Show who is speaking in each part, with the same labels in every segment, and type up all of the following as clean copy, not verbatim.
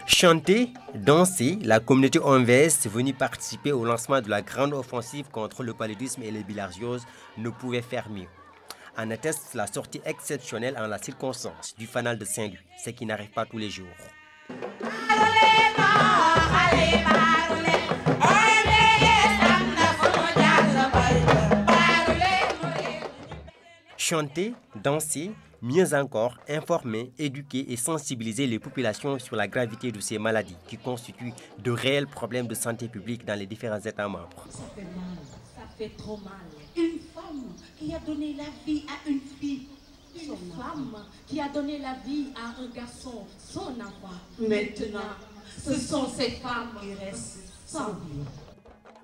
Speaker 1: Chanter, danser, la communauté OMVS venue participer au lancement de la grande offensive contre le paludisme et les bilharzioses ne pouvait faire mieux. En atteste la sortie exceptionnelle en la circonstance du fanal de Saint-Louis, ce qui n'arrive pas tous les jours. Chanter, danser, mieux encore, informer, éduquer et sensibiliser les populations sur la gravité de ces maladies qui constituent de réels problèmes de santé publique dans les différents États membres.
Speaker 2: Ça fait mal, ça fait trop mal. Une femme qui a donné la vie à une fille, une femme qui a donné la vie à un garçon, son enfant. Maintenant, ce sont ces femmes qui restent sans vie.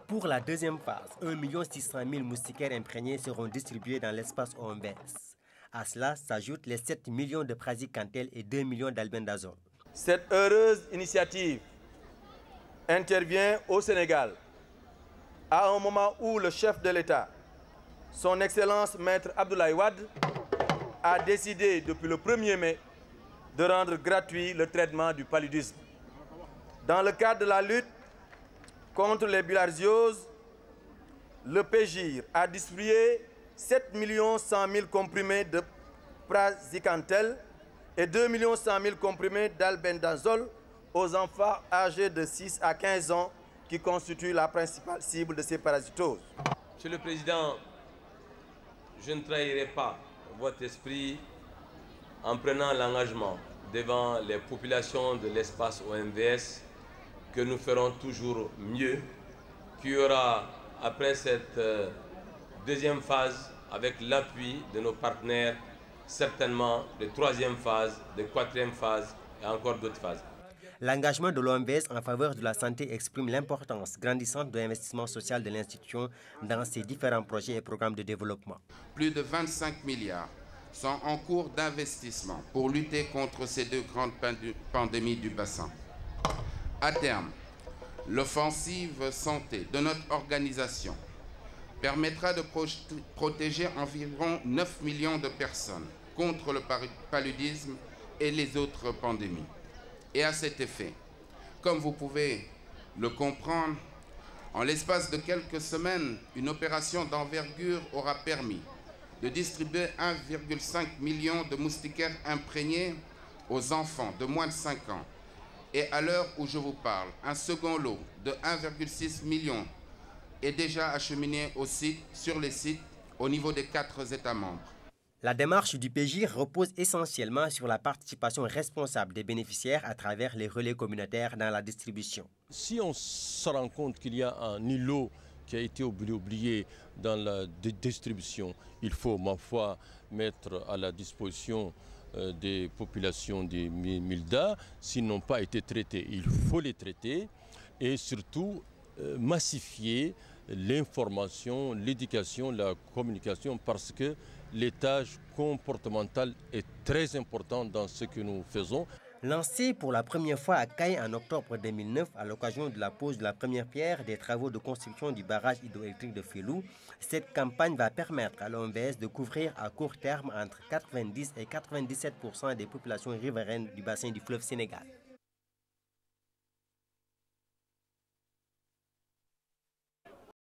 Speaker 1: Pour la deuxième phase, 1 600 000 moustiquaires imprégnés seront distribués dans l'espace OMVS. À cela s'ajoutent les 7 millions de praziquantel et 2 millions d'albendazole.
Speaker 3: Cette heureuse initiative intervient au Sénégal à un moment où le chef de l'État, son Excellence Maître Abdoulaye Wade, a décidé depuis le 1er mai de rendre gratuit le traitement du paludisme. Dans le cadre de la lutte contre les bilharzioses, le PGIR a distribué 7 100 000 comprimés de praziquantel et 2 100 000 comprimés d'albendazole aux enfants âgés de 6 à 15 ans qui constituent la principale cible de ces parasitoses.
Speaker 4: Monsieur le Président, je ne trahirai pas votre esprit en prenant l'engagement devant les populations de l'espace OMVS que nous ferons toujours mieux, qu'il y aura après cette deuxième phase avec l'appui de nos partenaires, certainement de troisième phase, de quatrième phase et encore d'autres phases.
Speaker 1: L'engagement de l'OMVS en faveur de la santé exprime l'importance grandissante de l'investissement social de l'institution dans ses différents projets et programmes de développement.
Speaker 5: Plus de 25 milliards sont en cours d'investissement pour lutter contre ces deux grandes pandémies du bassin. À terme, l'offensive santé de notre organisation permettra de protéger environ 9 millions de personnes contre le paludisme et les autres pandémies. Et à cet effet, comme vous pouvez le comprendre, en l'espace de quelques semaines, une opération d'envergure aura permis de distribuer 1,5 million de moustiquaires imprégnés aux enfants de moins de 5 ans. Et à l'heure où je vous parle, un second lot de 1,6 million est déjà acheminé sur les sites au niveau des 4 États membres.
Speaker 1: La démarche du PGIR repose essentiellement sur la participation responsable des bénéficiaires à travers les relais communautaires dans la distribution.
Speaker 6: Si on se rend compte qu'il y a un îlot qui a été oublié dans la distribution, il faut, ma foi, mettre à la disposition des populations des Milda, s'ils n'ont pas été traités. Il faut les traiter et surtout massifier l'information, l'éducation, la communication, parce que l'étage comportemental est très important dans ce que nous faisons.
Speaker 1: Lancée pour la première fois à Caille en octobre 2009 à l'occasion de la pose de la première pierre des travaux de construction du barrage hydroélectrique de Félou, cette campagne va permettre à l'OMVS de couvrir à court terme entre 90 et 97% des populations riveraines du bassin du fleuve Sénégal.